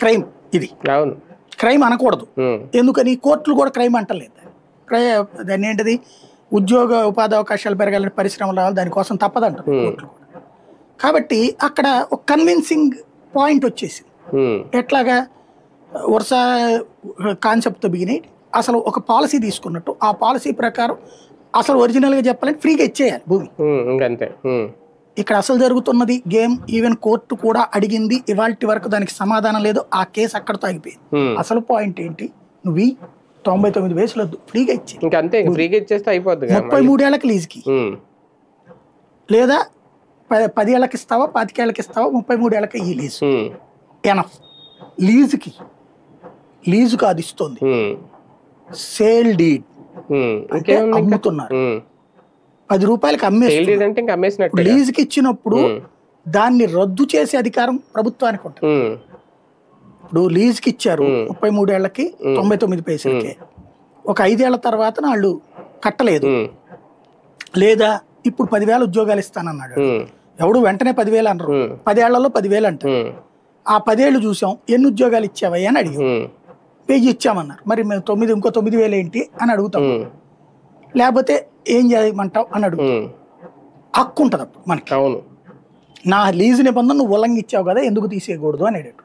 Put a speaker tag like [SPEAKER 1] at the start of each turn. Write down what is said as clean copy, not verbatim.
[SPEAKER 1] Crime ఇది.
[SPEAKER 2] అవును,
[SPEAKER 1] crime అనకూడదు. ఎందుకని కోర్టులు కూడా క్రైమ్ అంటలేదు. దాన్ని ఏంటిది, ఉద్యోగ ఉపాధి అవకాశాలు పెరగాలని, పరిశ్రమలు రావాలి, దానికోసం తప్పదంట కోర్టులు కూడా. కాబట్టి అక్కడ ఒక కన్విన్సింగ్ పాయింట్ వచ్చేసింది. ఎట్లాగా వరుస కాన్సెప్ట్తో బిగినాయి. అసలు ఒక పాలసీ తీసుకున్నట్టు ఆ పాలసీ ప్రకారం అసలు ఒరిజినల్గా చెప్పాలంటే ఫ్రీగా ఇచ్చేయాలి భూమి. ఇక్కడ అసలు జరుగుతున్నది గేమ్. ఈవెన్ కోర్టు కూడా అడిగింది, ఇవాల్టి వరకు దానికి సమాధానం లేదు. ఆ కేసు అక్కడతో ఆగిపోయింది. అసలు పాయింట్ ఏంటి, నువ్వు 99 వయసులో ఫ్రీగా ఇచ్చి 33 ఏళ్ళకి లీజుకి, లేదా 10 ఏళ్ళకి ఇస్తావా, 25 ఏళ్ళకి ఇస్తావా, 33 ఏళ్ళకి ఈ లీజు ఎనఫ్. లీజుకి అది ఇస్తుంది. సేల్ డీడ్ అంటే అమ్ముతున్నారు, 10 రూపాయలకి అమ్మేస్తున్నారు. లీజుకి ఇచ్చినప్పుడు దాన్ని రద్దు చేసే అధికారం ప్రభుత్వానికి ఉంటుంది. ఇప్పుడు లీజుకి ఇచ్చారు 33 ఏళ్ళకి 99 పైసలకి, ఒక 5 ఏళ్ల తర్వాత వాళ్ళు కట్టలేదు, లేదా ఇప్పుడు 10,000 ఉద్యోగాలు ఇస్తానన్నాడు. ఎవడు వెంటనే 10,000 అనరు, 10 ఏళ్లలో 10,000 అంటారు. ఆ 10 ఏళ్ళు చూసాం, ఎన్ని ఉద్యోగాలు ఇచ్చావయ్యా అని అడిగాం. 1000 ఇచ్చామన్నారు. మరి మేము 9, ఇంకో 9,000 ఏంటి అని అడుగుతాం. లేకపోతే ఏం చేయమంటావు అని అడుగుతాం. హక్కు ఉంటుంది అప్పుడు మనకి. నా లీజు నిబంధన నువ్వు ఉల్లంఘించావు కదా, ఎందుకు తీసేయకూడదు అని అడిగాడు.